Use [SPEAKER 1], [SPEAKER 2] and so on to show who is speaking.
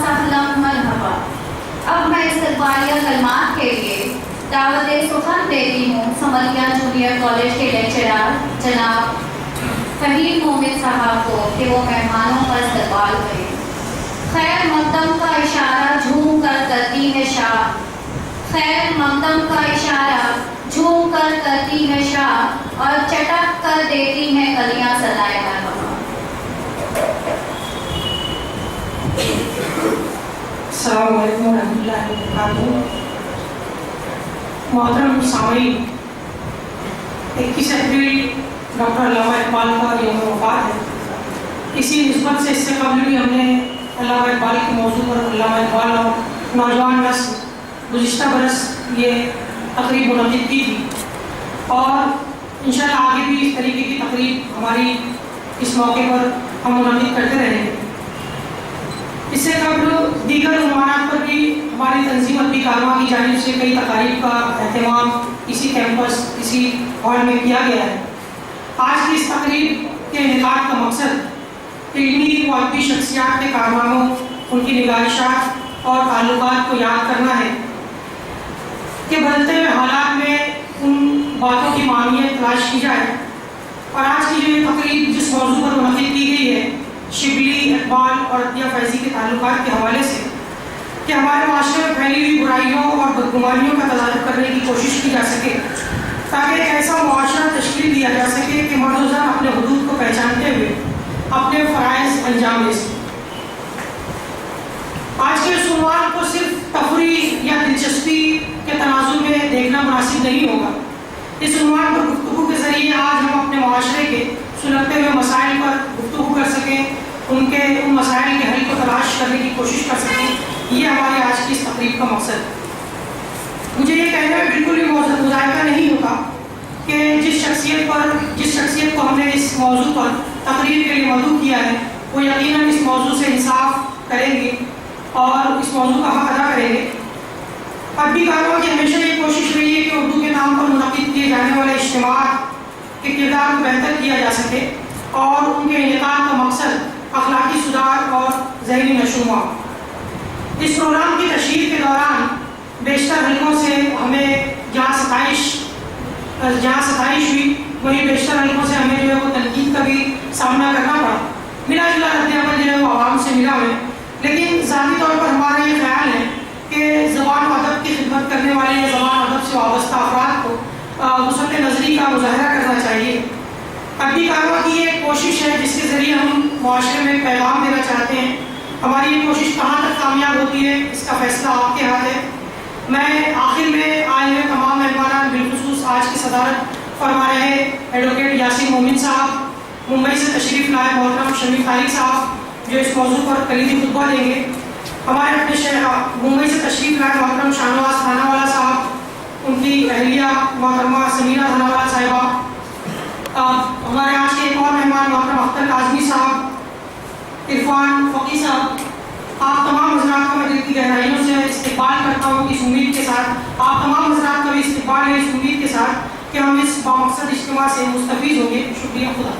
[SPEAKER 1] وسهلا مرحبا. اب میں استقبالیہ کلمات کے لیے دعوت سخن دیتی ہوں سمریا جونیئر کالج کے لیکچرر جناب فہیم مومن صاحب کو کہ وہ مہمانوں کا استقبال کریں. خیر مقدم کا اشارہ جھوم کر کرتی ہے شاہ، خیر مقدم کا اشارہ جھوم کر کرتی ہے شاہ، اور چٹک کر دیتی ہیں کلیاں سدائے مرحبا.
[SPEAKER 2] السلام علیکم ورحمۃ اللہ وبرکاتہ. محترم سامعین، 21 اپریل ڈاکٹر علامہ اقبال کا یوم وفات ہے. اسی نسبت سے اس سے قبل بھی ہم نے علامہ اقبال کے موضوع پر علامہ اقبال اور نوجوان نسل گزشتہ برس یہ تقریب منعقد کی تھی، اور انشاءاللہ آگے بھی اس طریقے کی تقریب ہماری اس موقع پر ہم منعقد کرتے رہیں گے. اس سے قبل دیگر عنوانات پر بھی ہماری تنظیم ادبی کارواں کی جانب سے کئی تقاریب کا اہتمام اسی کیمپس اسی ہال میں کیا گیا ہے. آج کی اس تقریب کے انعقاد کا مقصد علمی و ادبی شخصیات کے کارناموں، ان کی نگارشات اور تعلقات کو یاد کرنا ہے کہ بدلتے ہوئے حالات میں ان باتوں کی معنیت تلاش کی جائے. اور آج کی جو یہ تقریب جس موضوع پر منعقد کی گئی ہے، شبلی، اقبال اور عطیہ فیضی کے تعلقات کے حوالے سے، کہ ہمارے معاشرے میں پھیلی ہوئی برائیوں اور بدگمانیوں کا تدارک کرنے کی کوشش کی جا سکے، تاکہ ایک ایسا معاشرہ تشکیل دیا جا سکے کہ مرد و زن اپنے حدود کو پہچانتے ہوئے اپنے فرائض انجام دے سکیں. آج کے اس عنوان کو صرف تفریح یا دلچسپی کے تناظر میں دیکھنا مناسب نہیں ہوگا. اس عنوان پر گفتگو کے ذریعے آج ہم اپنے معاشرے کے سلگتے ہوئے مسائل پر گفتگو کر سکیں، ان مسائل کے حل کو تلاش کرنے کی کوشش کر سکیں. یہ ہماری آج کی اس تقریب کا مقصد ہے. مجھے یہ کہنے میں بالکل بھی مذائقہ نہیں ہوگا کہ جس شخصیت کو ہم نے اس موضوع پر تقریر کے لیے مدعو کیا ہے، وہ یقیناً اس موضوع سے انصاف کریں گے اور اس موضوع کا حق ادا کریں گے. ادبی کاروں کی ہمیشہ یہ کوشش رہی ہے کہ اردو کے نام پر منعقد کیے جانے والے اجتماعات کے کردار کو بہتر کیا جا سکے، اور ان کے انعقاد کا مقصد اخلاقی سدھار اور ذہنی نشوونما. اس پروگرام کی تشہیر کے دوران بیشتر حلقوں سے ہمیں جہاں ستائش ہوئی، وہیں بیشتر حلقوں سے ہمیں جو ہے وہ تنقید کا بھی سامنا کرنا پڑا. ملا جلا رد عمل جو ہے وہ عوام سے ملا ہے. لیکن ذاتی طور پر ہمارا یہ خیال ہے کہ زبان و ادب کی خدمت کرنے والے یا زبان و ادب سے وابستہ افراد کو وسعت نظری کا مظاہرہ کرنا چاہیے. ادبی کارواں کی ایک کوشش ہے جس کے ذریعے ہم معاشرے میں پیغام دینا چاہتے ہیں. ہماری یہ کوشش کہاں تک کامیاب ہوتی ہے، اس کا فیصلہ آپ کے ہاتھ ہے. میں آخر میں آئے ہوئے تمام مہمانان، بالخصوص آج کی صدارت فرما رہے ایڈوکیٹ یاسین مومن صاحب، ممبئی سے تشریف لائے محترم شمیع طارق صاحب جو اس موضوع پر کلیدی خطبہ دیں گے، ہمارے اپنے ممبئی سے تشریف لائے محترم شاہنواز تھانہ والا صاحب، ان کی اہلیہ محترمہ سمیرہ تھانہ والا صاحبہ، ہمارے آج کے ایک اور مہمان محترم اختر کاظمی صاحب، عرفان فقی صاحب. آپ تمام حضرات کا میں دل کی گہرائیوں سے استقبال کرتا ہوں اس امید کے ساتھ، آپ تمام حضرات کا بھی استقبال ہے اس امید کے ساتھ کہ ہم اس بامقصد اجتماع سے مستفید ہوں گے. شکریہ. خدا.